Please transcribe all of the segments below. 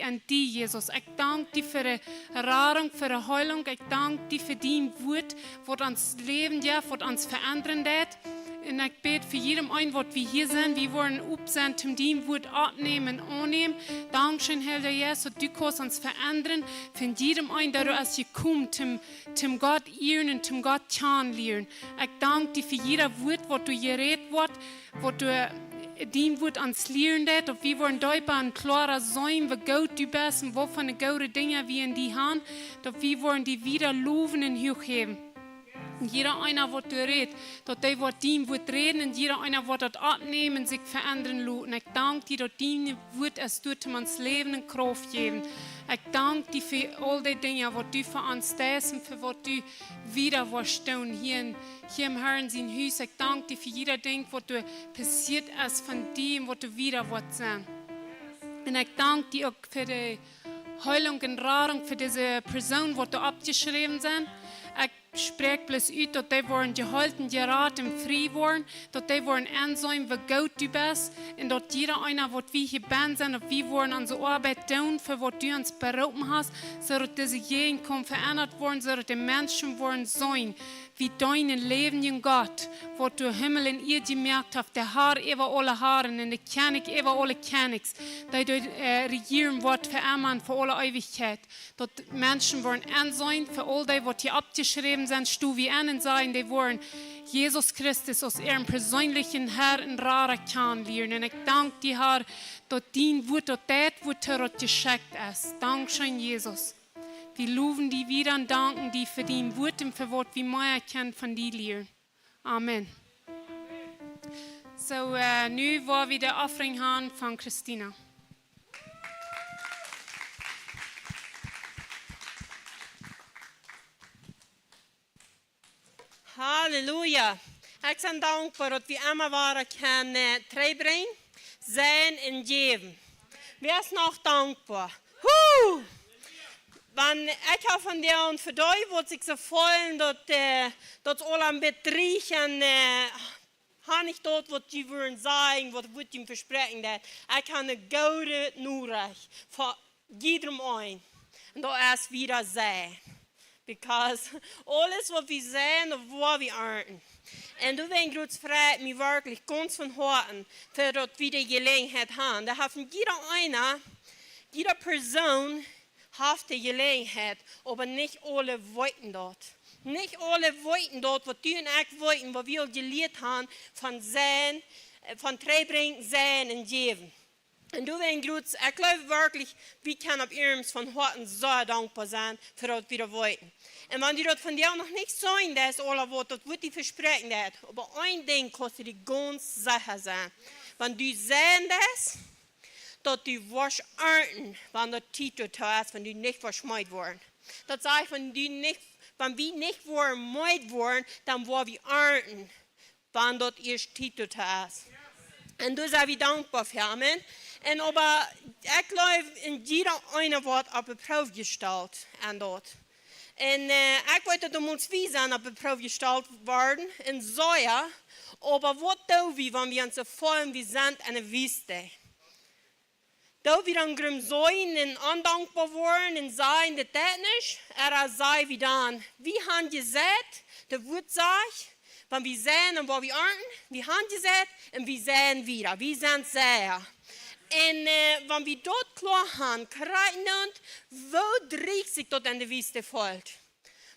an dich, Jesus. Ich danke dir für die Erfahrung, für die Heilung. Ich danke dir für dein Wort, was uns Leben, ja, was uns verändern wird. Und ich bete für jedem ein, was wir hier sind, wir wollen upsend, zum dein Wort abnehmen, annehmen. Dankeschön, Herr Jesus, du kannst uns verändern. Für jedem ein, der du als hier kommst, zum Gott ehren und zum Gott kennenlernen. Ich danke dir für jeder Wort, was du geredet wird, was du dein Wort ans Lernen wird. Und wir wollen deutlich und klarer sein, wie gut du bist und was für eine gute Dinge wir in die haben. Und wir wollen die wieder loben und hochheben. Und jeder einer wird redet, dass der wird dein Wort reden und jeder einer wird das abnehmen und sich verändern lassen. Und ich danke dir, dass dein Wort es tut, um uns Leben und Kraft geben. Ich danke dir für all die Dinge, was du für uns tust und für was du wieder wirst tun hier im Herrn sein Haus. Ich danke dir für jeder Ding, was du passiert ist von dir und was du wieder wirst sein. Und ich danke dir auch für die Heilung und Rahrung für diese Person, die du abgeschrieben sind. Ich spreche bloß aus, dass die wollen gehalten, geraten, frei worden, dass die wollen ansehen, wie gut du bist und dass jeder einer, was wir hier sind, und wir wollen unsere Arbeit tun, für was du uns berufen hast, so dass diese Gegend verändert worden, so dass die Menschen wollen sein, wie dein Leben in Gott, wo du Himmel in ihr gemerkt hast, der Haar über alle Haaren und der König über alle Königs, dass du regieren wird für immer für alle Ewigkeit. Dass Menschen wollen ansehen, für all die, was hier abgeschrieben sind, stu wie einen sein, die wollen Jesus Christus aus ihrem persönlichen Herr und Rara kennenlernen. Und ich danke dir, Herr, dass dein Wort, dass das Wort geschickt ist. Dankeschön, Jesus. Wir loben dich wieder und danken dir für dein Wort und für was wir mehr erkennen von dir lernen. Amen. So, nu wollen wir die Offering haben von Christina. Halleluja. Ich bin dankbar, dass wir immer waren können terugbrengen, sein und geben. Wer ist noch dankbar? Wenn ich habe von dir und für dich, wird sich so freuen, dass alle ein bisschen riechen, habe ich dort, was die wollen sagen, was wird ihm versprechen. Ich habe eine gute Nachricht für jedem ein. Und da ist wieder sein. Because alles, was wir sehen, und wo wir ernten. Und du willst freut mich wirklich ganz von Herzen, für dass wir die Gelegenheit haben. Da haben jeder Person hat die Gelegenheit, aber nicht alle wollten dort. Nicht alle wollten dort, was du und ich wollten, was wir gelehrt haben, von sein, von Treibringen, sein und geben. Und du willst, ich glaube wirklich, wir können auf ihrem von Herzen so dankbar sein, für das wir wollten. Und wenn die dort von dir noch nicht sagen, das alle Wort, das wird die versprechen. Aber ein Ding kostet die ganz sicher sein. Wenn du sehen das, dass du wirst ernten, wenn der Titel ist, wenn du nicht verschmäht worden. Das heißt, wenn wir nicht verschmäht worden, dann wollen wir ernten, wenn dort ihr Titel ist. Und da sind wir dankbar für. Amen. Und aber ich glaube, in jeder eine Wort auf die Probe gestellt an dort. Und ich wollte, dass uns wie sein auf die Probe gestellt werden, in Säure, aber was tun wir, wenn wir uns so voll wie sind in der Wüste? Da wir dann grim sein und undankbar worden und sagen, das nicht, sei wie dann. Wir haben gesagt, der Wort sagt, wenn wir sehen und wo wir ernten, wir haben gesagt und wir sehen wieder. Wir sind sehr. Und wenn wir dort klar haben, kreiden, wo dreht sich dort in der Wüste folgt.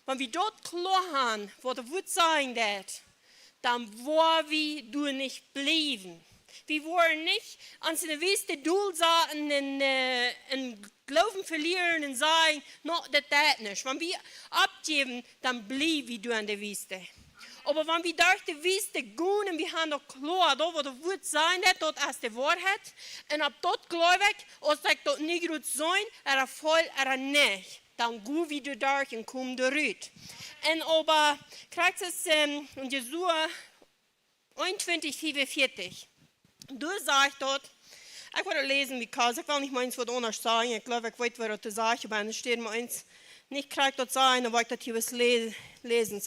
Wenn wir dort klar haben, wo der Wort sagen wird, dann wollen wir du nicht bleiben. Wir wollen nicht uns in der Wüste durchsagen und Glauben verlieren und sagen, no, das nicht. Wenn wir abgeben, dann bleiben wir du in der Wüste. Aber wenn wir durch die Wüste gehen und wir haben doch klar, da wo der Wort sein wird, dort ist die Wahrheit. Und ab dort glaube ich, als ich dort nicht gut sein, voll, nicht. Dann gehen wir durch und kommen durch. Und aber, kriegt es in Jesua 21, 44. Du sagst dort, ich werde lesen, because ich will nicht meins was anders sagen. Ich glaube, ich weiß, was du sagst, aber es steht meins nicht kriegt dort sein, aber ich das hier was lesen.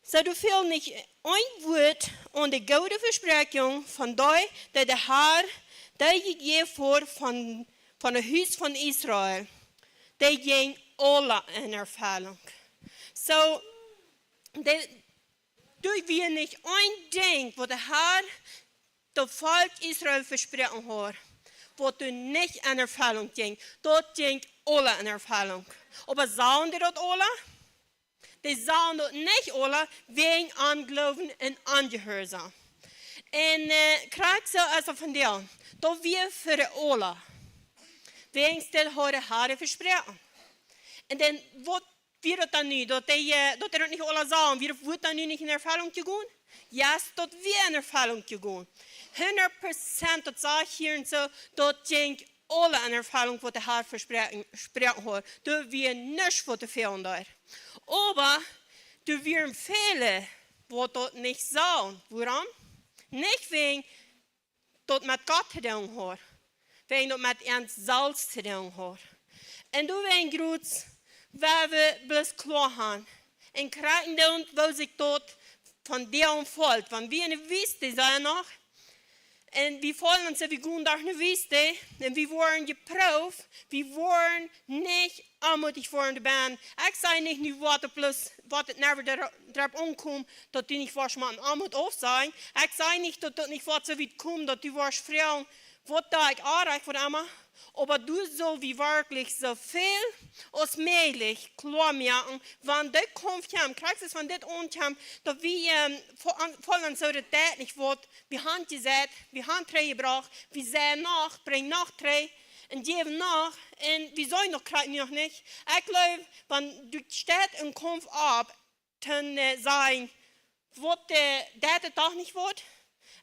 So, du fehlst nicht ein Wort und die gute Versprechung von dir, der Herr, der gegeben wurde van het huis van Israël, die ging alle in ervaring. So, doe we niet één ding wat de Heer het volk Israël versprochen had, wat du niet in ervaring ging. Dat ging alle in ervaring. Aber sagen die dat alle? Die sagen dat niet alle, wegen Anglauben en Angehorsam. En krijg zo als van deel, dat we voor de alle, wegen stil hadden Heer versprochen. En dan wat wie dat dan nu? Dat er niet alle zeggen, wie wordt dan nu niet in ervaring gegaan? Ja, dat we in ervaring gegaan. 100% dat zeg hier en zo, dat ging alle in ervaring wat de Heer versprochen had. Dat we niets voor te veel daar. Aber, er waren vele, wat dat niet zeggen. Waarom? Niet wegen dat met God te doen had. Wegen dat met ons zelfs te doen had. En toen waren groot, waar we bloos klaar gaan. En krijgen dan, wil zich dat van deel volgt. Want wie in de wiste zijn nog. En we vallen ons, we gaan daar naar de wiste. En we worden geproefd. We worden niet aanmoedigd voor de baan. Ik zei niet nu wat het naar erop omkomt, dat die niet was maar een aanmoed of zijn. Ik zei niet dat het niet wat zo weit komt, dat die was vrouw. Wat da ik aanrecht voor Emma. Aber du soll wie wirklich so viel als möglich klar machen, wenn das kommt, kriegst du es von das und dass wir vollen so das nicht wird, wir haben gesagt, wir haben drei gebracht, wir sehen nach, bringen noch drei und geben nach und wir sollen noch kriegen noch nicht. Ich glaube, wenn du stehst und kommst ab, dann sagen, was das doch nicht wird,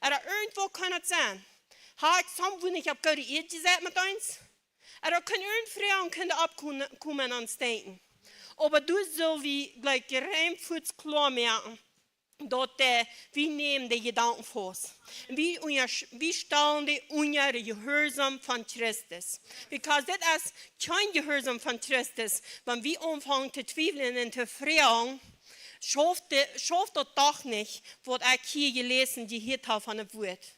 oder irgendwo kann es sein. Har ik soms niet op goede eet gezet met ons? En dan kunnen vrouwen kunnen opkomen en steken. Maar du zult wie gelijk geruimd klaar maken dat we nemen de gedanken vast. We staan onder de gehoorzaam van Christus. Because dit is geen gehoorzaam van Christus. Wanneer we aanvangen te twijfelen en te vragen, schafft dat toch niet wat ik hier gelezen heb van het woord.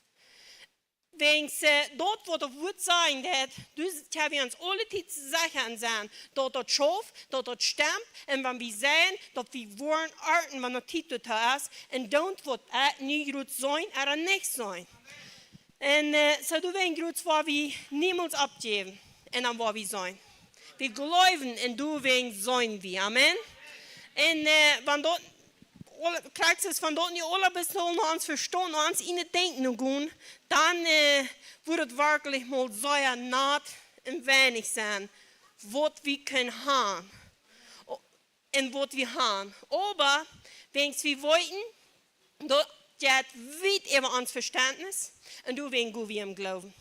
Wegen dat wat het woord zijn, dus hebben we ons alle tijd zeggen zijn, dat het schoof, dat het stemt, en wanneer we zijn, dat we worden arten, wanneer het tijd is, en dat wat het niet goed zijn, er niet zijn. En zo doen we een groot waar we niemals opgeven, en dan waar we zijn. We geloven en doen we zijn we, amen. En wanneer dat krijgt es van dat niet alle bestolen ons verstaan, ons in het denken gaan, dan wordt het werkelijk mal zeer nat en weinig zijn wat we kunnen gaan en wat we gaan. Maar wens we weten dat het weit über ons verständnis en door wegen we hem geloven.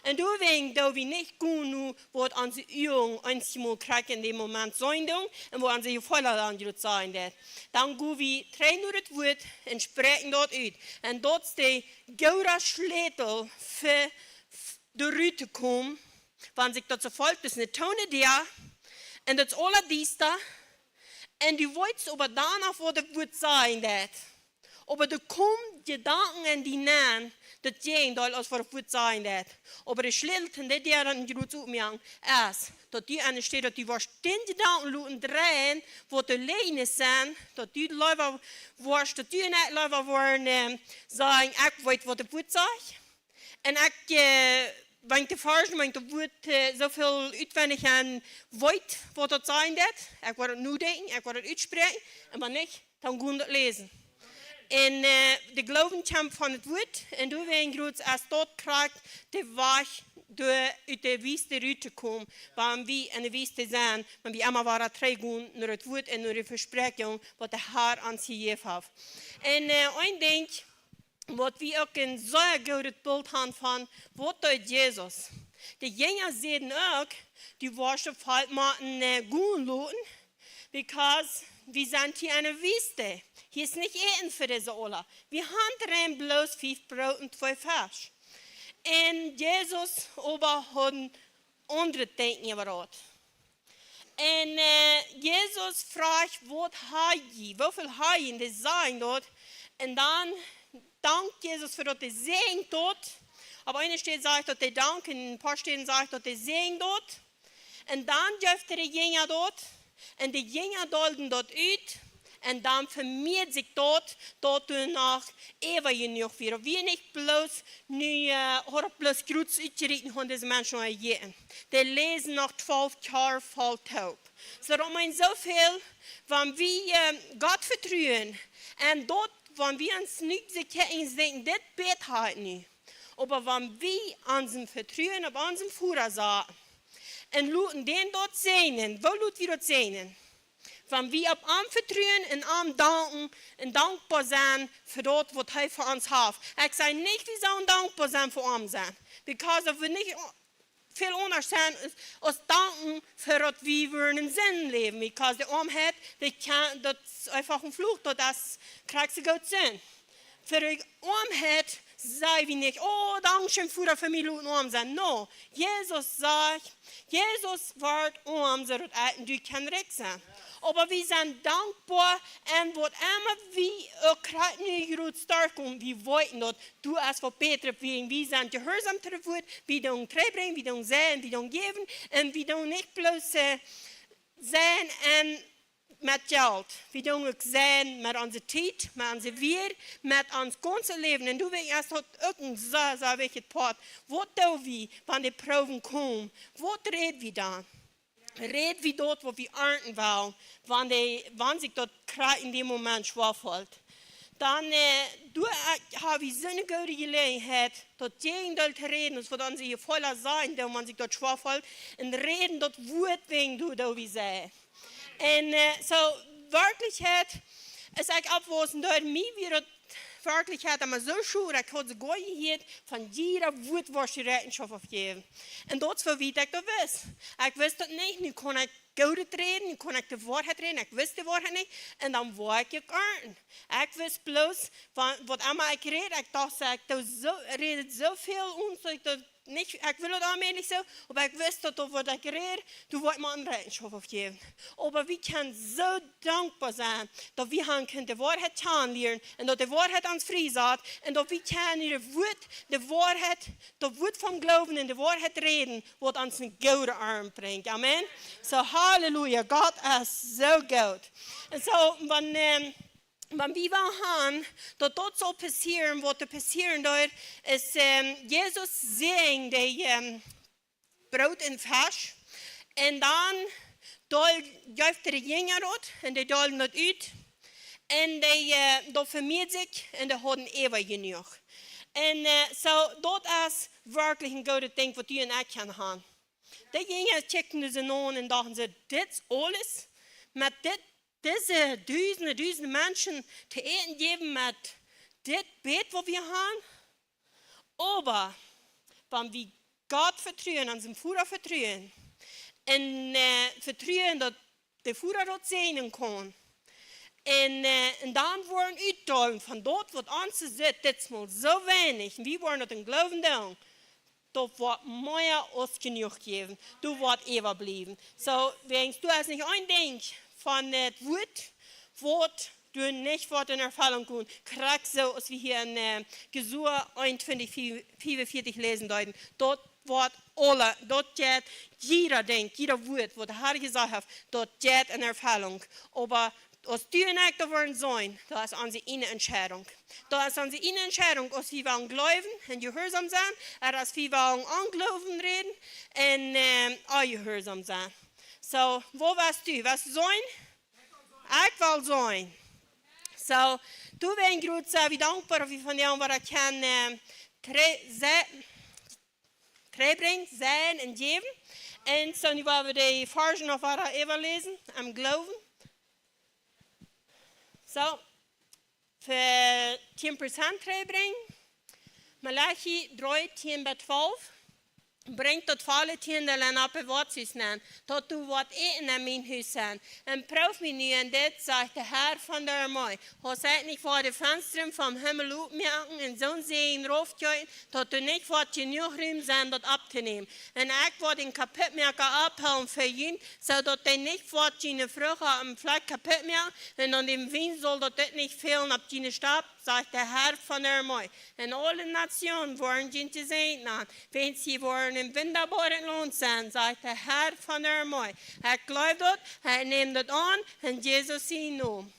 En door wegen dat we niet kunnen wat onze Übung ons krijgen in dem moment zijn doen en wat onze voller aan zijn dat. Dan gaan we trainen het woord en spreken dat uit. En dat is de gouden sleutel voor de ruimte komen. Want ik dat zo volgt, dus een tonen daar en dat is alle diensten. En die weet over daarna wat het woord zijn dat. Aber de komt gedanken en die naam. Dat jij dat als voor het woord zijn dat. Aber de sleutel die daar dan groot opmerken is dat die aan de stad dat die was den gedanken laten draaien wat de lijnen zijn dat die lever was dat die niet lever worden zeggen ik weet wat het woord zegt en ik wenn de versen wenn het woord zoveel uitwendig aan weet wat het zijn dat ik word het nu denken ik word het uitspreken en maar niet dan gaan we het lezen. En de geloven komt van het woord. En door een groot als dat krijgt de weg door uit de wiste ruimte te komen. Waar we in de wiste zijn. Maar we allemaal waren teruggaan naar het woord en naar de verspreking wat de Heer ons gegeven heeft. En ik denk, wat we ook een zeer goed beeld hebben van, wat doet Jezus? De jongeren zeiden ook, die worship halt maar een goede loten. Because we zijn hier in de wiste. Hier is niet eten voor deze alle. We hebben er bloos 5 brood en 2 vis. En Jezus had een andere denken over dat. En Jezus vraagt, wat heb je? Hoeveel heb je in de zijn dat? En dan dankt Jezus voor dat hij zegt dat. Op een stelle sagt dat de dank, en een paar stellen sagt dat de zegen dort. En dan geeft de jongen dort. En de jongen dolden dat uit. En dan vermeert zich dat er nog even genoeg weer. Wie niet bloos nu hoor bloos groets uitgereden van deze mensen nog jeten. Die lezen nog 12 jaar vol hoop. Zodat men zoveel van wie God vertrouwen. En dat van wie ons niet eens denken, dit beet gaat nu. Maar van wie ons vertrouwen op onze voeren zaten. En laten den dat zijn. Wat laten we dat zijn? Van wie op hem vertrouwen en hem danken en dankbaar zijn voor dat wat hij voor ons heeft. Ik zei niet, we zullen dankbaar zijn voor hem zijn. Because of we niet veel anders zijn als danken voor dat we weer een zin leven. Because de omheid, dat is einfach een vloek, dat krijgt ze goed zin. Voor de omheid zei we niet, oh, dankzij voor de familie om zijn. No, Jezus zegt, Jezus wordt om, zodat du kan recht zijn. Maar we zijn dankbaar en wat immer we krijgen nu groot sterk om, we weten dat du als voor Peter wegen. We zijn gehoorzaam te het woord, we doen terugbrengen, we doen zijn, we doen geven en we doen niet bloos zijn en met geld. We doen ook zijn met onze tijd, met onze weer, met ons ganze leven. En du weet als dat ook een zo weet het pad. Wat doen we wanneer de proeven komen? Wat reden we dan? Red wie dat wat we ernten wil, wanneer zich dat krijgt in die moment schwach valt. Dan hebben we zo'n goede gelegenheid, dat tegendeel te reden, als we onze voller zijn, dat man zich dat schwach valt, en reden dat woord wegen, dat we zeggen. En zo, werkelijkheid is eigenlijk afwassen door mij weer dat werkelijkheid, maar zo sure, ik had ze gehoord van ieder woord was je rekenschap afgeven. En dat is voor wie ik dat wist. Ik wist dat niet, nu kon ik goede reden, nu kon ik de waarheid reden, ik wist de waarheid niet, en dan wou ik je ernten. Ik wist bloos van wat allemaal ik reed, ik dacht, ik reed zoveel ons, niet, ik wil het allemaal niet zo, maar ik wist dat wat ik reed, toen wou ik me een rekenschap afgeven. Maar we kunnen zo dankbaar zijn dat we kunnen de waarheid aanleren en dat de waarheid ons vrij zat en dat we kunnen de waarheid, dat woord van geloven en de waarheid reden, wat ons een gouden arm brengt. Amen. So halleluja, God is zo goed. En zo, maar wie wil gaan dat zal passeren, wat er passeren door is, Jezus zegt de brood en vis. En dan geeft de jongen dat en die dalen dat uit. En dat vermeert zich en die houden eeuwig genoeg. En zo, dat is werkelijk een goede ding wat u en ik kan gaan. De jongen checkten ze aan en dachten ze, dit is alles. Met deze duizenden mensen te eten geven met dit beet wat we gaan. Maar van wie God vertrouwen, aan zijn voeder vertrouwen. En vertrouwen dat de voeder dat zijn kan. En dan worden uitdalen van dat wat ons zit, dit is maar zo weinig. En wie worden dat in geloven doen? Dat wordt meer als genoeg geven. Dat wordt eeuwig blijven. Zo, du hast niet één ding van het woord du nicht wat in Erfahrung kommen. Krank so, als wir hier in Gesur 21:45 lesen deuten. Dort wird alle, dort geht jeder denkt, jeder Wort, was der Herr gesagt hat, dort geht in Erfahrung. Aber als du und ich da wollen sein, da ist unsere innere Entscheidung. Da ist unsere innere Entscheidung, als wir wollen glauben und gehorsam sein, als wir wollen anglauben reden und auch gehorsam sein. So, wo warst du? Was sein? Ik wil zijn. So, toen ben ik groot wie dankbaar van jou wat ik kan terugbrengen, zijn en geven. En zo nu willen we de versen nog wat even lezen, am geloven. Zo, voor 10% terugbrengen. Malachi 3:10-12. Brengt tot alle tienden op wat ze zijn, tot u wat eten in mijn huis zijn. En proef me nu en dit, zegt de Heer van de Armee. Hoe zijt niet voor de vensteren van hemel opmerken en zo'n zee roofdjuiten, tot u niet wat genoeg ruim zijn dat op te nemen. En ik word een kapitmerker ophalen voor jullie, zodat hij niet wat je vruchten op een vlek kapitmerken, en dan de wien zal dat dit niet veel op je stap sagt der Herr von Ermoi. En alle Nationen worden ihn gesegnet. Wenn sie worden im wunderbaren Lohn zijn, sagt der Herr von Ermoi. Glaubt dat, neemt dat aan en Jesus zijn naam.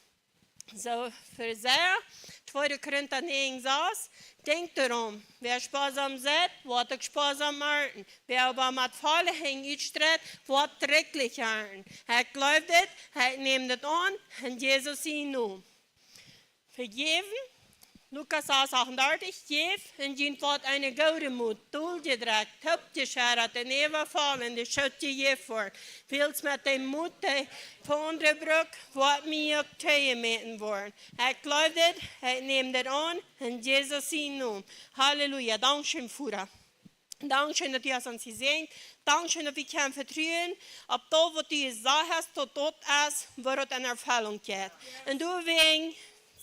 Zo, voor zij, 2 Korinther 9 saß, denk darum, wer sparsam seid, wordt ook sparsam ernten. Wer aber met vollediging uitstredt, wordt drecklich ernten. Glaubt het, neemt het aan en Jesus zijn naam. Vergeven, Lukas 38, geef en je wordt een goede moed, doelgedrecht, opgeschert en overvallen, de schut je geef wordt. Wils met de moed van andere brug, wordt mij ook tegenmeten worden. Gelooft het, neemt het aan en Jezus zijn naam. Halleluja, dankzij Vader. Dankzij dat je ons gezegend. Dankzij dat we kunnen vertrouwen op dat wat je gezegd hebt, tot dat is waar het in ervulling gaat. En deswegen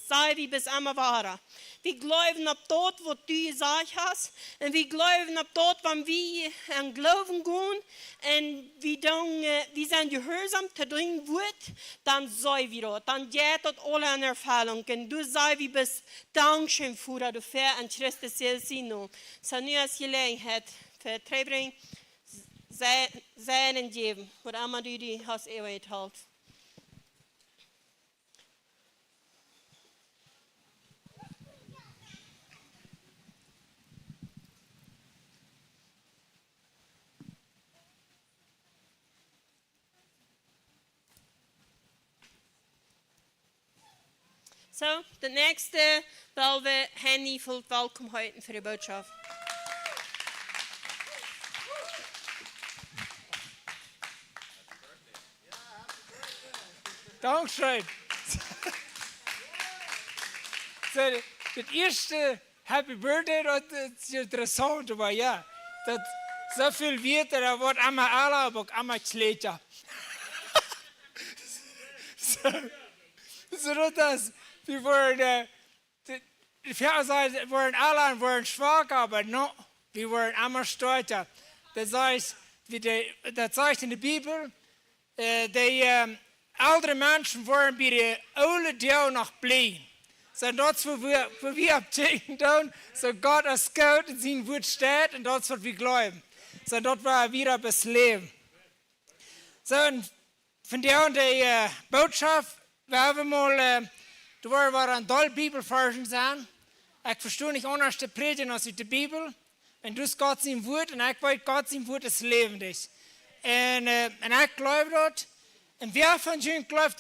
sei wie bis immer waren. Wir glauben auf das, was du gesagt hast. Und wir glauben auf das, wenn wir an Glauben gehen und wir sind gehorsam zu dem Wort, dann sei wir das. Dann geht das alle in Erfüllung. Und du sei wie bis Dankeschön, Vater, du fährst in Christus Jesu. So nu als Gelegenheit für Treibring sein geben, was immer du die hast Ewigkeit halt. So, der nächste will wir Henny voll willkommen heute für die Botschaft. Dankeschön. So, das erste Happy Birthday, das ist interessant, aber ja, das so viel wird, da wird einmal alle, aber auch einmal schlechter. So das, wir wollen, die Verse wollen alle wollen schwach, aber no, wir wollen einmal stolzer. Das heißt, das sagt in der Bibel, die ältere Menschen wollen bei der oude deel noch bleiben. So das, wo wir abchecken tun, so Gott ist gut und sein Wort steht und das, was wir glauben. So das war wieder das Leben. So, und von der und die Botschaft, wir haben mal, da waren wir an doll Bibelversen sein. Ich verstehe nicht anders zu predigen als in der Bibel. Wenn du es Gott sein Wort und ich weiß, Gott sein Wort ist lebendig. Und ich glaube das. Und wer von euch glaubt,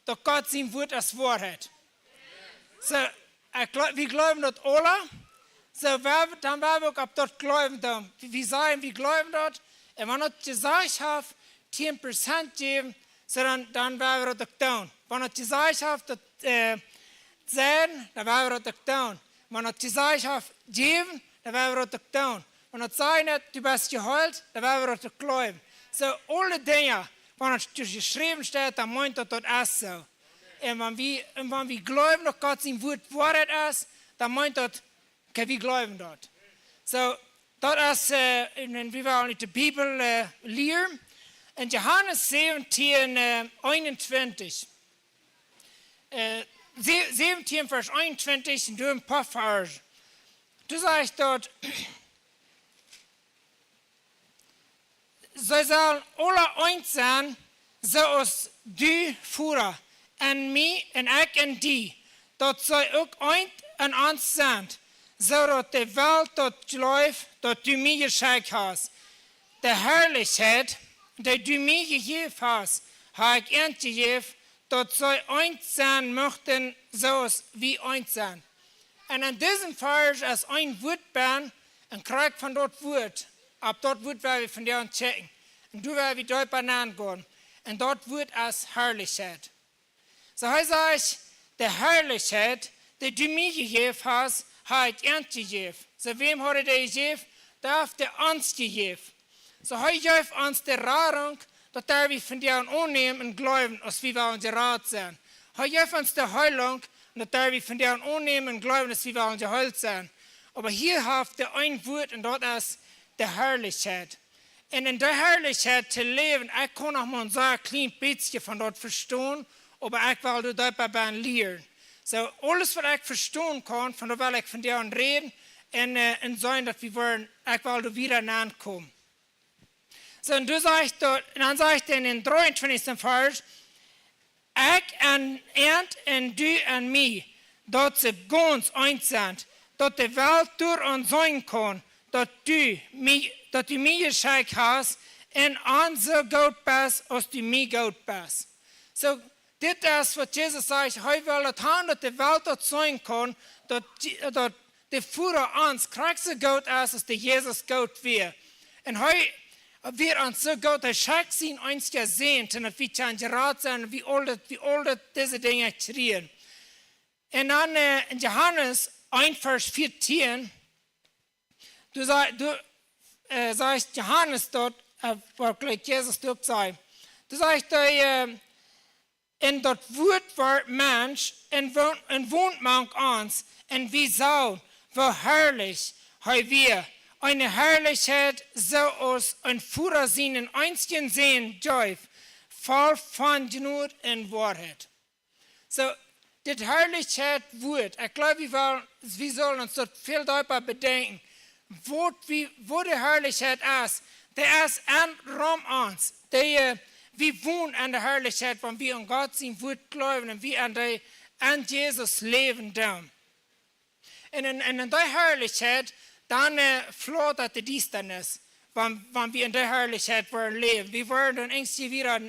dass Gott sein Wort als Wahrheit? So, wir glauben das alle. So, dann werden wir auch dort glauben. Wir sagen, wir glauben das. Und wenn das gesagt hat, 10% geben, so dann werden wir das tun. Wenn das gesagt hat, das sein, dann werden wir das tun. Wenn das gesagt hat, geben, dann werden wir das tun. Wenn das sagt, du bist geheilt, dann werden wir das glauben. So, alle Dinge, wenn es geschrieben steht, dann meint das ist so. Und wenn wir glauben, dass Gott sein Wort Wahrheit ist, dann meint das, okay, wir glauben das. So, das ist, wie wir in der Bibel lernen. In Johannes 17, 21. 17, Vers 21, und du ein paar Verse. Du sagst dort, sie sollen alle eins sein, so als du, Vater, und mich und ich und die, dass sie auch eins und eins sind, so dass die Welt dort läuft, dass du mir geschenkt hast. Die Herrlichkeit, die du mir gegeben hast, habe ich ihnen gegeben, dass sie eins sein möchten, so als wir eins sind. Und in diesem Vers ist ein Wort bin, und krieg von dort Wort. Ab dort Wort werden wir von dir checken. Und du werden wir dort benennen gehen. Und dort Wort ist Herrlichkeit. So heißt es, die Herrlichkeit, die du mir gegeben hast, habe ich ihnen gegeben. So wem hat er dir gegeben? Darf der uns gegeben. So habe ich uns die Rattung, dass wir von dir annehmen und glauben, als wir unser Rat sind. Habe ich uns die Heilung, und dass wir von dir annehmen und glauben, dass wir unser Heil sind. Aber hier habt ihr ein Wort, und das ist die Herrlichkeit. Und in der Herrlichkeit zu leben, ich kann noch mal so ein kleines bisschen von dort verstehen, aber ich will dabei lernen. So, alles wat ik verstaan kan, van wil ik van jou reden en zijn dat we worden, ik wil er weer aankomen. So, en dan zeg ik dan in 23. vers, ik en du en mij, dat ze ganz eins zijn, dat de wereld door ons zijn kan, dat du mij geschenkt hast en aan zo goed bent als du mij goed bent. So, dit is wat Jezus zegt, hij wil het aan dat de wereld dat zijn kan, dat de Führer ons krijgt zo goed is als de Jezus goed weer. En hij weer ons zo goed, hij schenkt zijn ons gezien, en dat we gaan geraad zijn, wie al deze dingen creëren. En dan in Johannes 1 vers 14, du sagst Johannes dort, waar gleich Jesus ook zei, du sagst, en dat woord wordt mens en woont mank ons, en wie zou, wo herrlich hij weer, eine Herrlichkeit zoals een Führer zijn einzigen sehen darf, voll van genot en waarheid. So, dit Herrlichkeit woord, ik glaube, we zullen ons dat veel dieper bedenken, wo de Herrlichkeit is, der ist an Rom ons, wir wohnen an der Herrlichkeit, wenn wir an Gott sein Wort glauben und wir an Jesus leben dann. Und in der Herrlichkeit, dann float die Distanz, wenn wir in der Herrlichkeit wollen leben. Wir wollen dann irgendwie wieder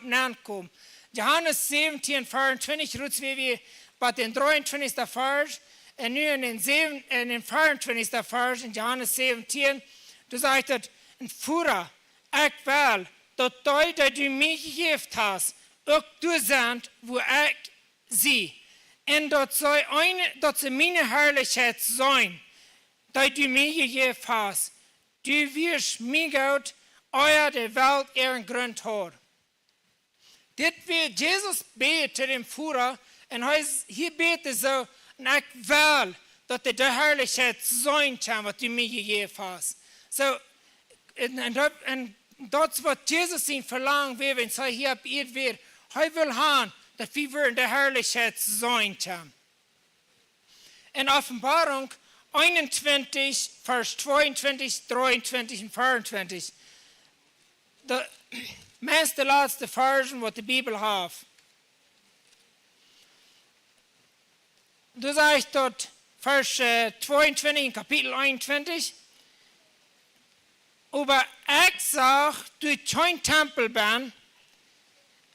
nachkommen. Johannes 17, 24, ruts wir bei den 23. Vers, und nu in den 24. Vers, in Johannes 17, du sagst, ein Führer, ich will, dat du mij gegeven hast, ook du zijn wo ik zie. En dat ze mijn Herrlichkeit zijn, dat du mij gegeven hast. Du wirst mij goed, euer de Welt ihren Grund hat. Dit wird Jesus beten dem Führer, en hier beten zo, en ik wil dat de Herrlichkeit zijn kan, wat du mij gegeven hast. So, en dat is wat Jesus ihn verlangt, wenn er hier op eerd weer. Hij wil gaan dat we weer in de Herrlichkeit zijn kan. In Offenbarung 21, vers 22, 23 en 24. De meeste laatste versen wat de Bibel heeft. Du sagst dort, vers 22 in Kapitel 21. Aber ich sag, du kein Tempel bist,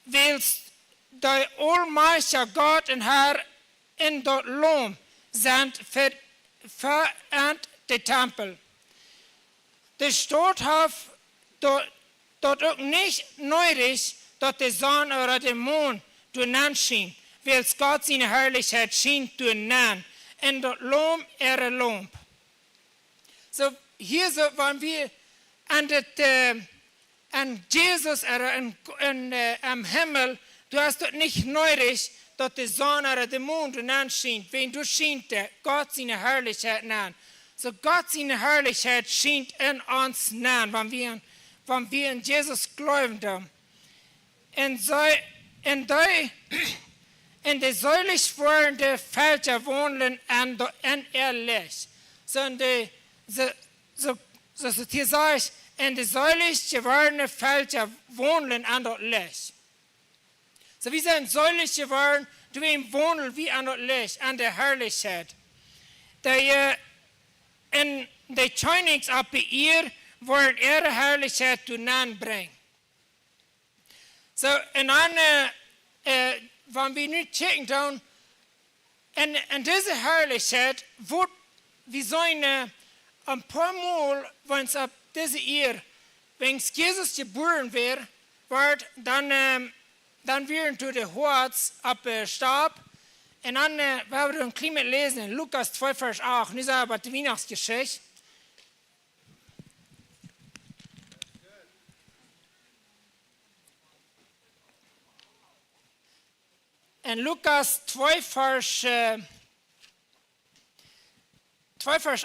willst der Allmächtige Gott und Herr in dort Lohn sind für den Tempel. Der Stadt hat dort auch nicht nötig, dass der Sonne oder der Mond durch schien, willst Gott seine Herrlichkeit schien durch Nahen, und dort Lohn ihre Lohn. So, hier so waren wir an Jesus am Himmel, du hast dort nicht nötig, dass die Sonne oder der Mond anscheint. Wenn du schient, Gott seine Herrlichkeit an. So Gott seine Herrlichkeit scheint in uns an, wenn wir in Jesus glauben. Und die säulich werdende Felder wohnen in ihr Licht. So hier sagt, in die säulich gewordenen Felder wohnen an dort Licht. So wir sind säulich geworden, du wohnen wie an dort Licht, an der Herrlichkeit. In die Königs ab ihr wollen ihre Herrlichkeit hinanbringen. So, und dann, wenn wir nicht checken, dann, in diese Herrlichkeit, wird, wir sollen ein paar Mal, wenn es ab diese Ehe, wenn Jesus geboren wird, dann werden wir der Herz abgestorben. Und dann werden wir ein kleines lesen in Lukas 2, Vers 8. Nicht aber die Weihnachtsgeschichte. In Lukas 2, Vers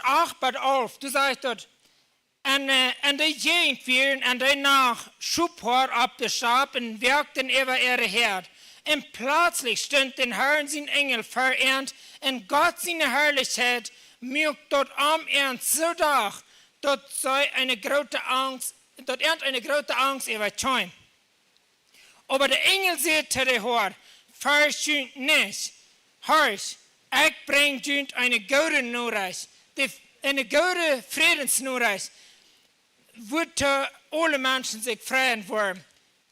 8 bis 11, du sagst dort, en de gegend vielen en de nach Schubhor abgeschabt und wirkten über ihre Herd. Und plötzlich stund den Herrn sein Engel verehrt, und Gott seine Herrlichkeit mögt dort am Ernst so da, dort sei eine große Angst, dort eine große Angst überschein. Aber der Engel sagte der Herr, verschünt nicht, hörst, ich bringe jünt eine gute Nachricht, eine gute Friedensnachricht, wird alle Menschen sich freuen wollen.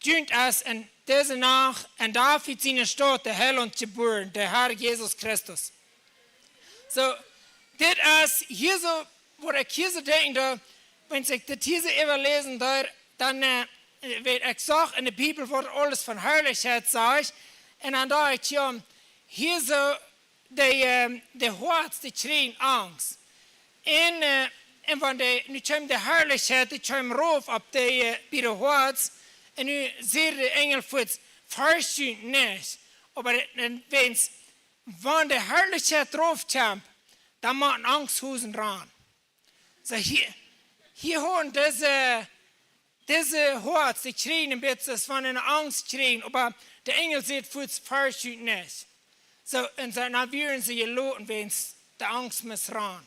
Jünt es in dieser Nacht und David seine Stadt, der Heiland geboren, der Herr Jesus Christus. So, das ist hier so, wo ich hier so denke, wenn ich das hier so überlesen, dann ich sage in der Bibel, wird alles von Herrlichkeit sagt, und dann da ich hier so, der Herz, die schreien Angst. Und wenn nu kommt die Herrlichkeit, die kommt rauf auf bei der Herz, und nu sieht der Engel voort, verschünt nicht. Aber wenn die Herrlichkeit drauf kommt, dann machen Angsthusen ran. So hier hören diese Herz, die schreien ein bisschen, es von einer Angst schreien, aber der Engel sieht voort, verschünt nicht. So, und dann werden sie geloten, wenn es der Angst muss ran.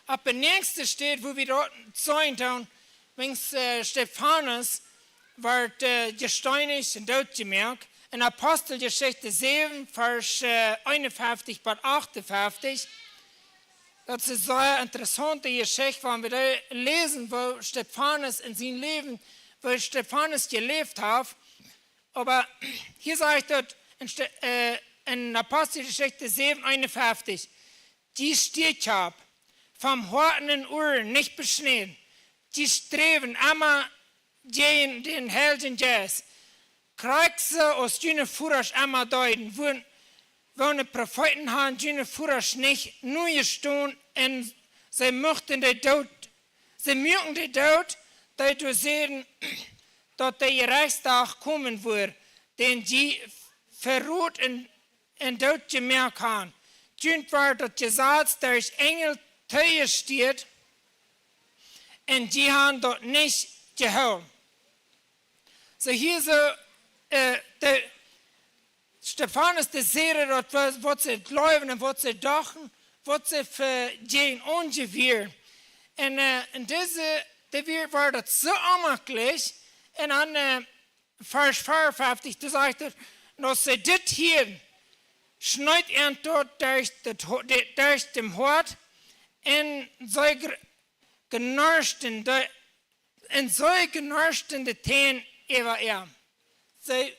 Ab der nächste steht, wo wir dort sein, wenn Stephanus wird gesteinigt und tot gemerkt. In Apostelgeschichte 7, Vers 51 bis 58. Das ist eine sehr interessante Geschichte, wenn wir da lesen, wo Stephanus in seinem Leben, wo Stephanus gelebt hat. Aber hier sagt dort in Apostelgeschichte 7, 51, die steht ab. Vom hortenden Ohren nicht beschnitten. Die streben immer gegen den Helden Jes. Kreise aus jene Furasch immer deuten, wo die Propheten haben jene Furasch nicht nur gestanden und sie möchten den Tod, dass du sehen, dass der Gerechtstag kommen wird, den sie verruht und Tod gemerkt haben. Jünd war das Gesetz, der ist Engel Teil steht, und die haben dort nicht geholt. So hier so, der Stephanus, der Seher, dort, was sie glauben und was sie dachten, was sie für den ungewirrt. Und der war das so unmöglich, und an Vers 55, da sagt er, dass sie das hier schneit er dort durch dem Hort, en so genörsten de teen über ihm. Sie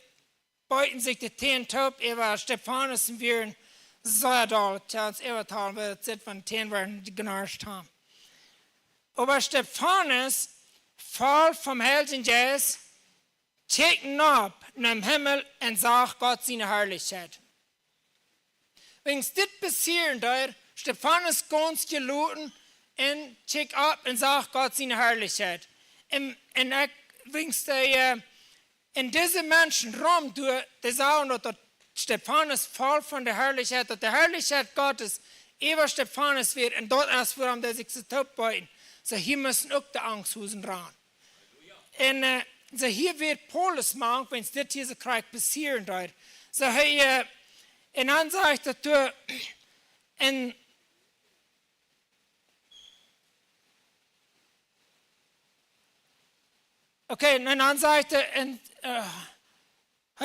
beuten sich die teen taub über Stephanus und wir so doll, tjans übertal, weil es von teen werden, die genörscht haben. Aber Stephanus fall vom Helden Jes, checken ab nach Himmel und sagt Gott seine Herrlichkeit. Wenn es das passieren da, Stephanus ganz geluten und check ab und sagt Gott seine Herrlichkeit. Und in diese Menschen rum, die sagen, dass Stephanus voll von der Herrlichkeit, dass die Herrlichkeit Gottes über Stephanus wird und dort erst woran der sich so taub beuten. So hier müssen auch die Angsthusen ran. Und so hier wird Paulus machen, wenn es das hier so Krieg passieren wird. So hey, und dann sagt er, und okay, und dann sagt er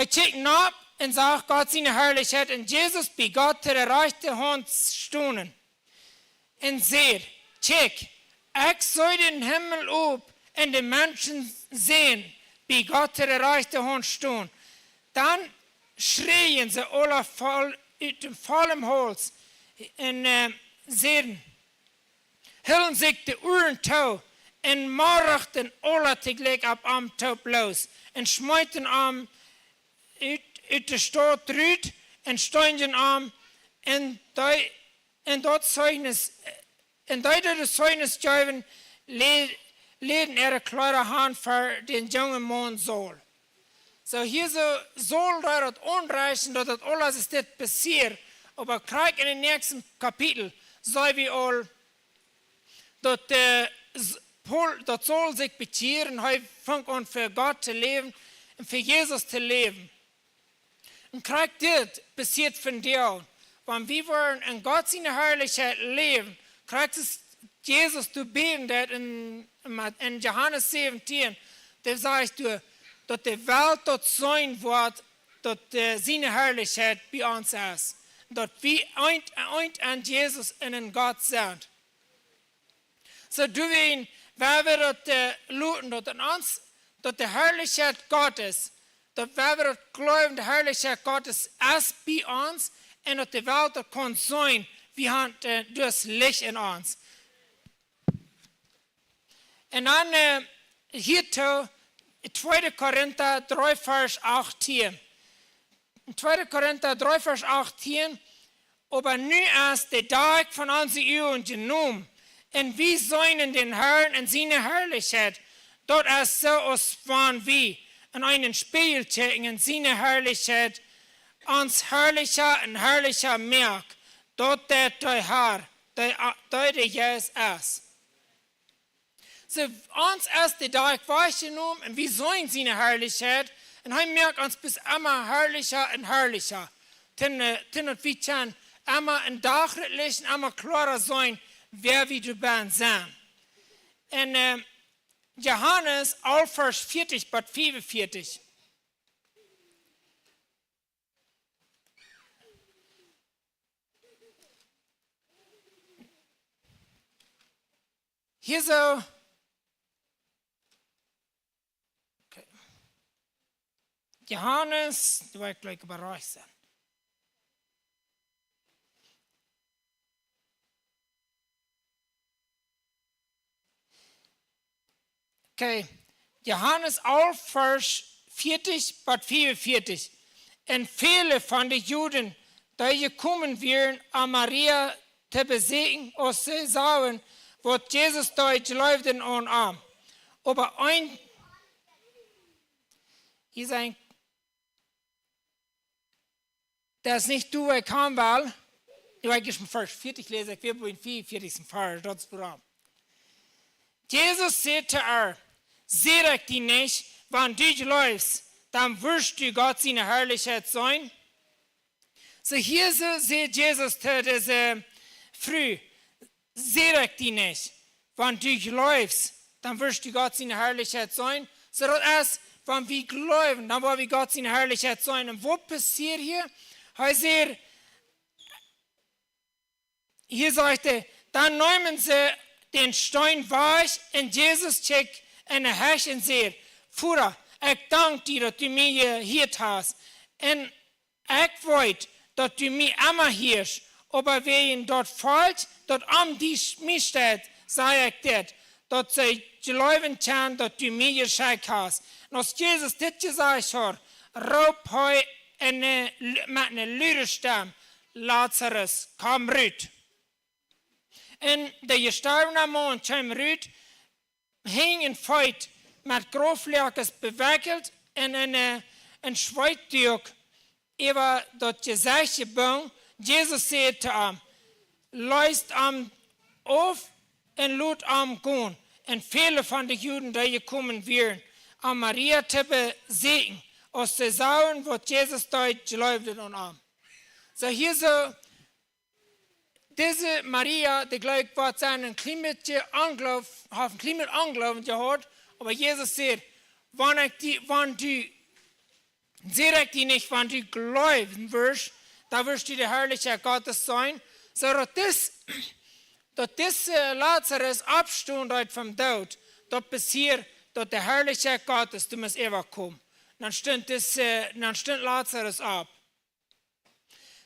checkt ab und sagt Gott seine Herrlichkeit und Jesus bei Gott der rechte Hand stunden. Und seht, check, ich soll den Himmel ob und die Menschen sehen, bei Gott der rechte Hand stunden. Dann schreien sie alle voll, in vollem Holz und sehen, hüllen sich die Uhren tau und machten alle tegelijk ab am Taub los und schmeuten am uit de Stadt rüt und steunden am und dort Zeugnis geben, leden ihre kleine Hand für den jungen Mann Saul. So hier soll das unreichen, dass das alles ist das passiert, aber gleich in den nächsten Kapitel sei wir all, dass soll sich bekehren, fängt an für Gott zu leben und für Jesus zu leben. Und kriegt das passiert von dir. Wenn wir wollen in Gott seine Herrlichkeit leben, kriegt es Jesus zu beten, dass in Johannes 17, der sagt, dass die Welt dort sein wird, dass seine Herrlichkeit bei uns ist. Dass wir eint an Jesus und an Gott sind. So du wen, wer wir dort luten, dass an uns, dass die Herrlichkeit Gottes, dass wer wir dort glauben, die Herrlichkeit Gottes ist bei uns, und dass die Welt dort kann sein, wir haben das Licht in uns. Und dann hier 2. Korinther 3, Vers 18. 2. Korinther 3, Vers 18. Aber nu ist der Tag von unseren Ehren genommen, und wir sollen den Herrn in seiner Herrlichkeit, dort ist so, als waren wir in einem Spielchen in seiner Herrlichkeit, uns herrlicher und herrlicher merkt, dort der Herr, der Jesus ist. So, uns ist der Tag wahrgenommen und wir sollen seine Herrlichkeit und er merkt uns bis immer herrlicher und herrlicher. Denn wir können immer ein Dachlichen, immer klarer sein, wer wir sind. Und Johannes 11, Vers 40 bis 45. Hier so, okay. Johannes, du wirst gleich überrascht sein. Okay, Johannes 11, Vers 40 bis 44. Und viele von den Juden, die gekommen wären, an Maria zu besiegen, aus zu sagen, wo Jesus dort läuft in ihren Arm. Aber ein, hier sein, das nicht du, kam, weil, ich weiß nicht, Vers 40 lese, ich will in 44. Vers, dort ist Programm. Jesus sagte er, sehe dich nicht, wenn du läufst, dann wirst du Gott seine Herrlichkeit sein. So hier so sieht Jesus diese früh, sehe dich nicht, wenn du läufst, dann wirst du Gott seine Herrlichkeit sein. So das ist, wenn wir glauben, dann wollen wir Gott seine Herrlichkeit sein. Und was passiert hier? Hier sagt er, dann nehmen sie den Stein weich und Jesus checkt en Herr und sagt, Vater, ich danke dir, dass du mir hier hast. Und ich weiß, dass du mir immer hierst. Aber wenn dort fällt, dort am die mich steht, sage ich dir, dass sie glauben kann, dass du mir geschenkt hast. Und als Jesus das gesagt hat, raub heu mit einer lauten Stimme, Lazarus, komm rüt. Und der gestorbene Mann kam rüt, hing in Feit mit Groflärkes bewickelt in ein Schweittuch über das Gesicht gebogen. Jesus sagte ihm, leist am auf und lud am gehen. Und viele von den Juden, die gekommen wären, an Maria zu besiegen, aus zu sagen, was Jesus dort geläuft und am. So hier so, diese Maria, die gleich war seinen klimatischen Anglauben gehabt, aber Jesus sagt, wenn du direkt nicht, wenn du glauben wirst, da wirst du die Herrlichkeit Gottes sein, so dass Lazarus abstund vom Tod, dort passiert, dass die Herrlichkeit Gottes, du musst immer kommen. Dann stimmt Lazarus ab.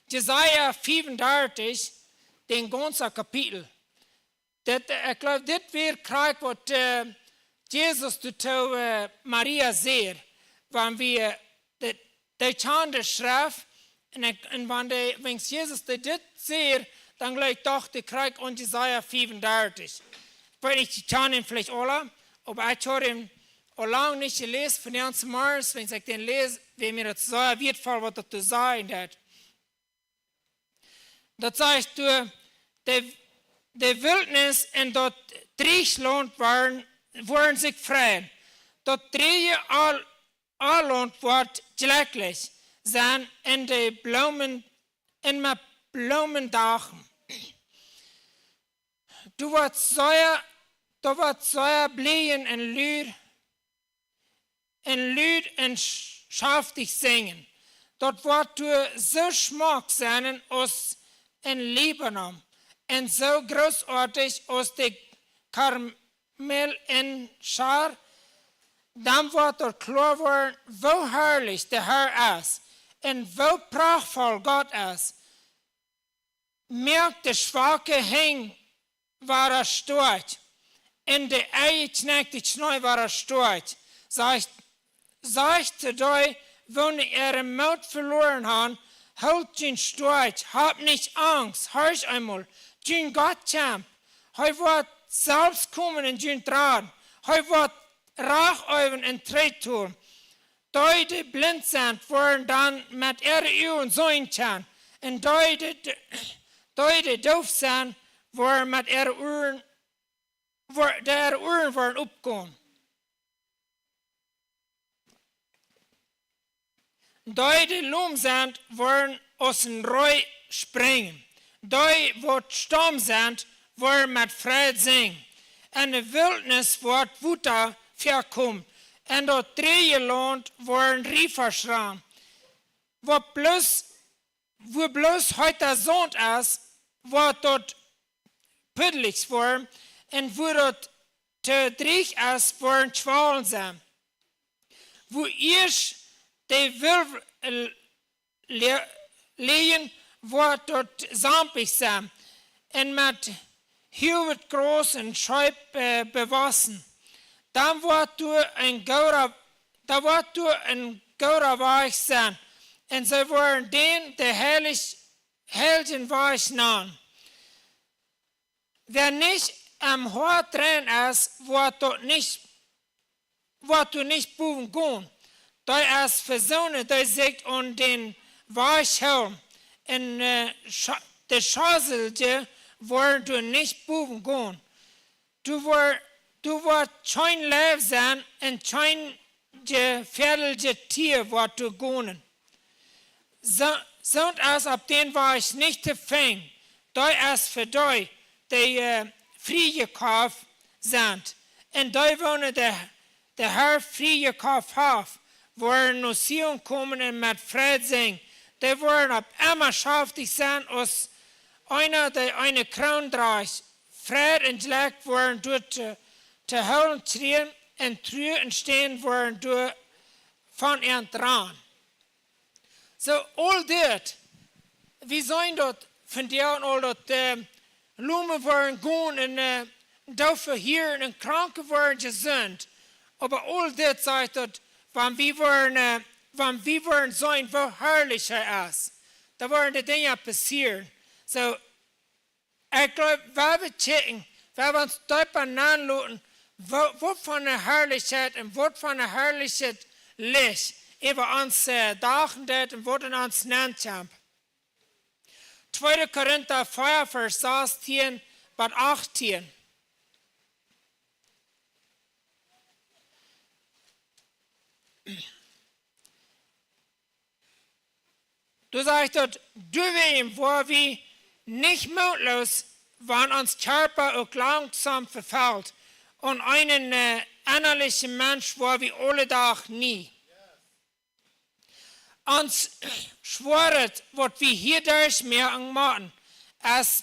Jesaja 35, den ganzen Kapitel. Ich glaube, das wird Krieg, was Jesus zu Maria sagt, wenn wir die Chande schreiben, und wenn Jesus das sagt, dann glaube ich doch, der Krieg und Jesaja 35. Ich weiß nicht, die Chande vielleicht alle, aber ich habe ihn auch lange nicht gelesen, von Ernst Mars, wenn ich den lese, wie mir das sagen wird, was dazu sagen hat. Das heißt, die Wildnis und das Griechenland waren sich frei. Das Dreh Land wird glücklich. zijn in de bloemen, in mijn bloemendagen. Du wordt zuier blien en luid en schaftig zingen. Dat wordt du zo smak zijn als in Libanon en zo großartig als de Karmel in Schar. Dan wordt er klaar worden hoe herrlich de Heer is en hoe prachtvol God is. Merk de schwache hing waar stoort en de eienknecht die sneu waar stoort. Zegt te wanneer er Mut verloren haben, halt den Stoit, hab nicht Angst, hörst einmal, den Gott kämpft. Hij wordt selbst kommen in den Draht, hij wordt Racheuven en Trettour. Die die blind sind, worden dann mit ihre Augen sehen können. Und die die doof sind, worden mit ihre Ohren worden opgehen. Die die loom sind, worden aus dem Reu springen. Die, die stumm sind, worden mit Freude singen. En de wildnis wordt Wuta verkomt. En dat 3 land worden Rieferschram. Wo bloß heute Sond ist, wordt dat puddelig worden. En wo dat te dreig ist, worden Schwalen zijn. Wo eerst de wil lehen, wordt dat zampig zijn. En met heel wat groß en scheub bewassen. Dan wordt du een gouda weich zijn. En ze worden de helden weich naam. Wer nicht am Hort drin ist, wird du nicht buchen gehen. Da ist Personen, die sich an den Weichhelm und der Schaselte wollen du nicht buchen gehen. Du wirst kein Leben sein und kein gefährliches Tier wird du gehen. Sonst als ab den war ich nicht zu fängen. Da ist für die, die freigekauft sind. Und da wollen der Herr freigekauft hat, wollen nur Sion kommen und mit Frieden singen. Die wollen ab immer schaftig sein als einer, der eine Krone trägt. Frieden und Glück wollen dort zu holen trien und Trühe und stehen wollen dort von ihren dran. So, all das, wir sollen dort von dir und all dort Lumen wollen gehen und dafür hier und Kranke wollen gesund. Aber all das sagt dort, wenn wir wollen sein, wo herrlich er ist, da wollen die Dinge passieren. So, ich glaube, wenn wir checken, wenn wir uns dort anschauen, was von der Herrlichkeit und was von der Herrlichkeit Licht über uns dachen wird und was in uns nennt haben. 2. Korinther 4, Vers 16 bis 18. Du sagst dort, du wem, wo wir nicht mutlos, wann uns Körper auch langsam verfällt und einen innerlichen Mensch, wo wir alle Tag nie. Uns schworet, was wir hier durchmerken machen, es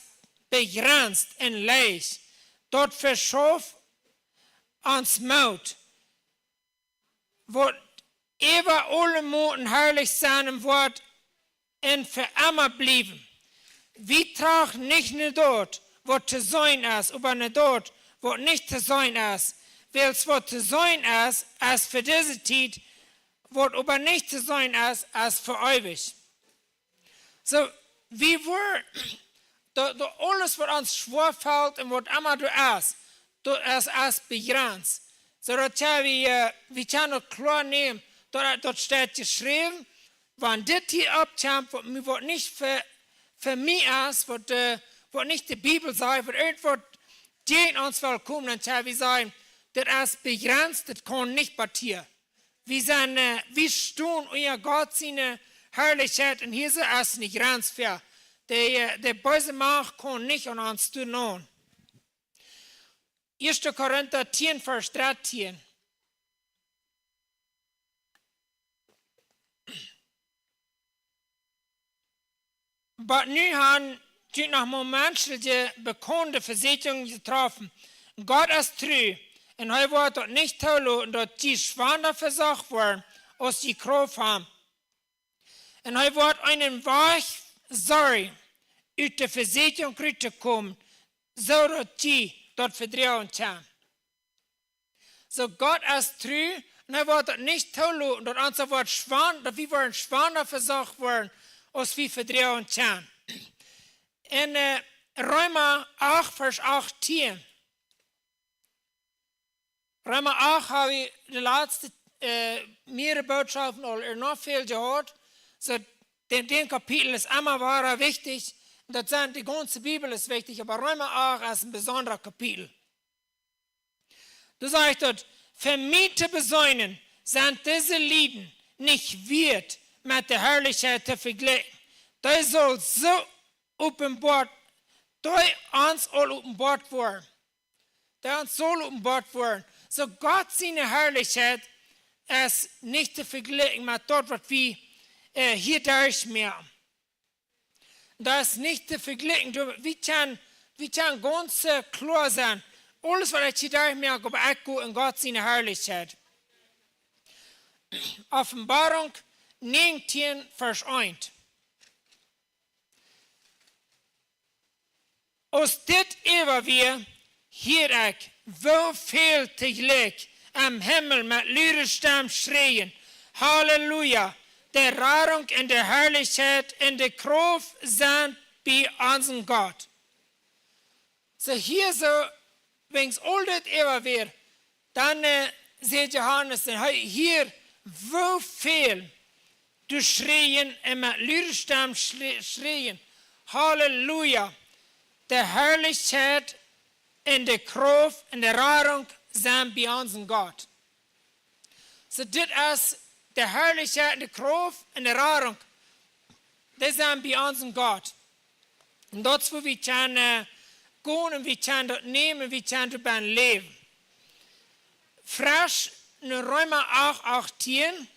begrenzt und leicht. Dort verschafft uns Mut, wo über alle Moten herrlich sein wird und für immer bleiben. Wir tragen nicht nur dort, was zu sein ist, aber nicht dort, was nicht zu sein ist. Weil es was zu sein ist, als für diese Zeit, was aber nicht zu sein ist, als für ewig. So, wir wollen, alles, was uns schwer fällt und was immer du ist, das ist begrenzt. So, dass wir können klar nehmen, dort steht geschrieben, wenn das hier abkommt, was nicht für mich ist, was nicht die Bibel sagt, was irgendwas gegen uns will kommen, dann wir sagen, das ist begrenzt, das kann nicht passieren. Wir stehen unter Gott seine Herrlichkeit und hier ist nicht ganz fair. Der böse Macht kann nicht an uns tun. 1. Korinther 10, Vers 13. Aber nu haben die noch menschliche bekannte Versicherungen getroffen. Gott ist treu und er wird dort nicht tun, dass die Schwander versagt werden, aus die Kraft haben. Und er wird einen Weg sorry, aus der Versicherung kommen, so dass die dort vertrauen können. So Gott ist treu und er wird dort nicht tun, dass unser Wort dass wir Schwander versagt werden, aus wie vertrauen können. In Römer 8, Vers 18. Römer 8 habe ich die letzten mehrere Botschaften oder noch viel gehört. So, den Kapitel ist immer wahr wichtig. Das sind, die ganze Bibel ist wichtig, aber Römer 8 ist ein besonderer Kapitel. Du sagst dort, für mich zu besäunen sind diese Lieden nicht wert, mit der Herrlichkeit zu vergleichen. Das soll so offenbart, das uns all offenbart werden. Das uns soll offenbart werden. So Gott seine Herrlichkeit ist nicht zu vergleichen mit dort, was wir hier durchmerken. Das ist nicht zu vergleichen. Wir können ganz klar sein, alles, was ich hier durchmerke, aber auch in Gott seine Herrlichkeit. Offenbarung 19, Vers 1. Aus dit ever wir hier ik, wo veel tegelijk am Himmel mit Lyrenstem schreien. Halleluja, der Rahrung und der Herrlichkeit und der Kraft sind bei unserem Gott. So hier so, wenn es all das ever wir, dann sieht Johannes hier, wo viel du schreien und mit Lyrenstem schreien. Halleluja. Der Herrlichkeit und der Kraft und der Rahrung sind bei unserem Gott. So das ist der Herrlichkeit und der Kraft und der Rahrung, das sind bei unserem Gott. Und dort, wo wir können gehen und wir können dort nehmen, wir können dabei leben. Frisch in Römer 8, 18.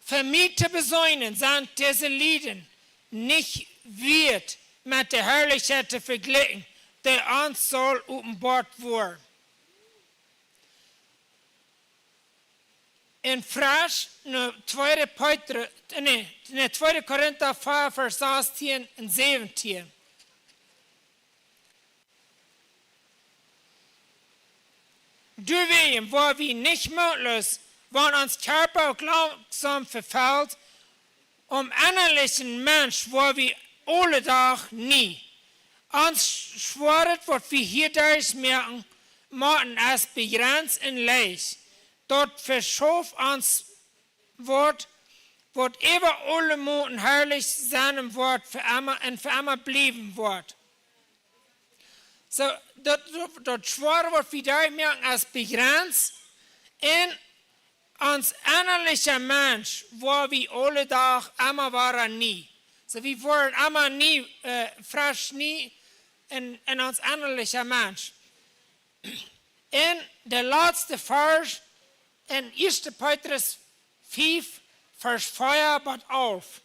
Für mich zu besäunen sind diese Lieder nicht wert, mit der Herrlichkeit zu vergleichen, der uns soll offenbart werden. In Frisch, in 2. Korinther 4, Vers 16 und 17. Du wem, wo wir nicht möglich wann uns Körper langsam verfällt, innerlichen Mensch, wo wir alle Tag nie. Uns schworet, was wir hier durchmerken, machen es begrenzt und leicht. Dort verschof uns Wort, wird über alle Moten herrlich seinem Wort für immer bleiben wird. So, dort schworet, was wir durchmerken, es begrenzt und uns innerlicher Mensch, wo wir alle Tag immer waren nie. So wir wollen immer nie, frisch nie in uns innerlicher Mensch. In der letzte Vers, in 1. Petrus 5, Vers 4 bis 11.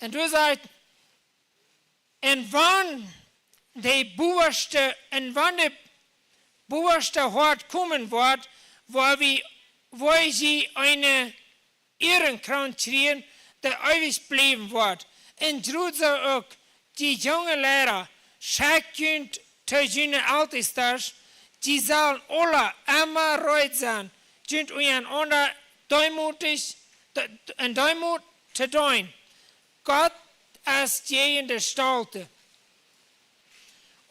Und du sagst, und wann der Buerste Hort kommen wird, wo sie eine Ehrenkron kriegen, der ewig bleiben wird. Und so auch die jungen Lehrer, schäkend zu jenen Ältesten, die sollen alle immer reut sein, sind einander demutig und Demut zu tun. Gott ist der Stalte.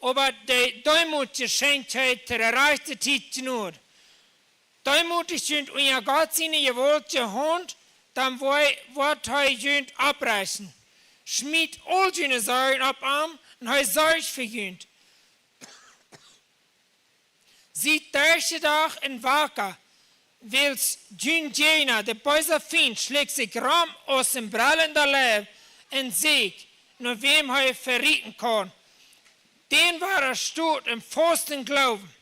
Aber die Demut geschenkt hat, der reichte Zeit nur. Demutig sind euer Gott seine gewollte Hand, dann wird er jünd abbrechen. schmied all jene Sorgen ab am und hij zorgt voor junt. Ziet deze dag en wakker, wils jun jena, de boze vriend, schlägt zich ram aus dem brallenden Leib en ziek, naar wem hij verrieten kon. Den war stoot im festen Glauben.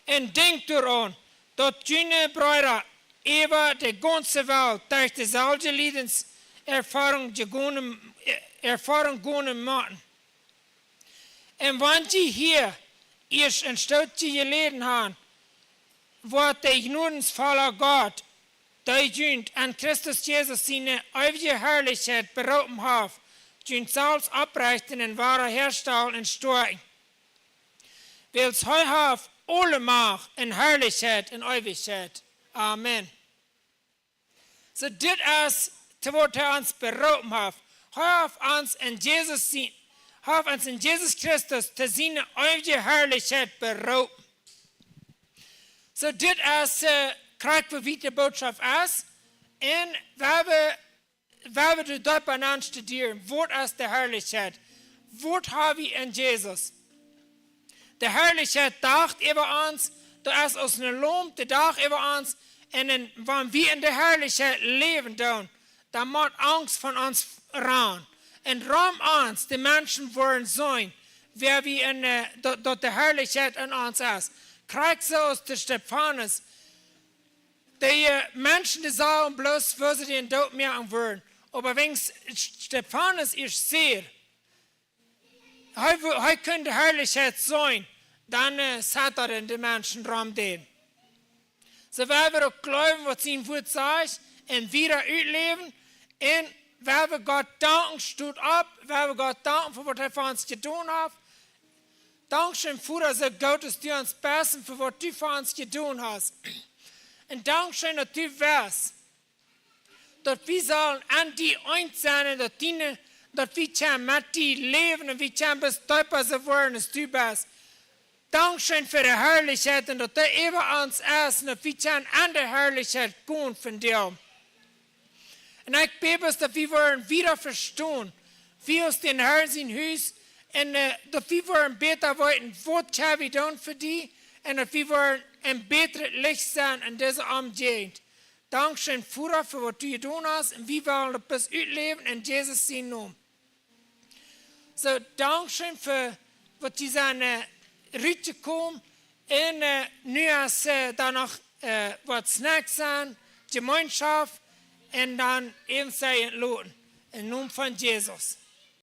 En denkt eraan, dat jene Brüder über die ganze Welt durch dieselbe Lebenserfahrung gehen machen. Und wenn die hier erst ein Stückchen gelesen haben, wird der gnadensvolle Gott, der jünt an Christus Jesus seine ewige Herrlichkeit berufen hat, jünt selbst abrichten und wahre herstellen und stärken. Wils heu hat alle Macht und Herrlichkeit und Ewigkeit. Amen. So dit is te wat hij ons beroepen heeft. Hij heeft ons in Jesus Christus te zijn eeuwige heerlijkheid beroepen. So dit is krijgen we wie de boodschap is. En we de dat banaan studeren. Wat is de heerlijkheid? Wat hebben we in Jesus? De heerlijkheid dacht over ons. Dat is ons een loom, de dag over ons. En wanneer we in de heerlijkheid leven doen, dan moet angst van ons ran. En ram ons, de mensen worden zijn, waar we dat de heerlijkheid in ons is. Krijg zoals de Stephanus. Die mensen die zouden bloos voor ze die in dood merken worden. Maar wenn Stephanus is zeer, hij kan de heerlijkheid zijn, dan zat er in de mensen ram den. So werden wir auch glauben, was sein Wort sagt, und wieder uitleven. Und werden wir Gott danken, steht ab, werden wir Gott danken für was er für uns getan hat. Dankeschön, Vater, so Gott, dass du uns besten für was du für uns getan hast. Und Dankeschön, dass du weißt, dass wir sollen an die eins sein, dass wir mit dir leben und wir können bis dahin so werden, dass du bist. Dankeschön für die Herrlichkeit und dass du über uns ist und dass wir an der Herrlichkeit gehen von dir. Und ich bete, dass wir wieder verstehen, wie aus den Herrn sein Haus und dass wir besser wollen, was haben wir tun für dich und dass wir ein besseres Licht sein in dieser Umgegend. Dankeschön, Vater, für was du getan hast und wir wollen das ausleben in Jesus sein Namen. So, Dankeschön für was du seine Rüte kommen und nu ist dann noch was Snacks an, Gemeinschaft und dann eben sein Lohn im Namen von Jesus.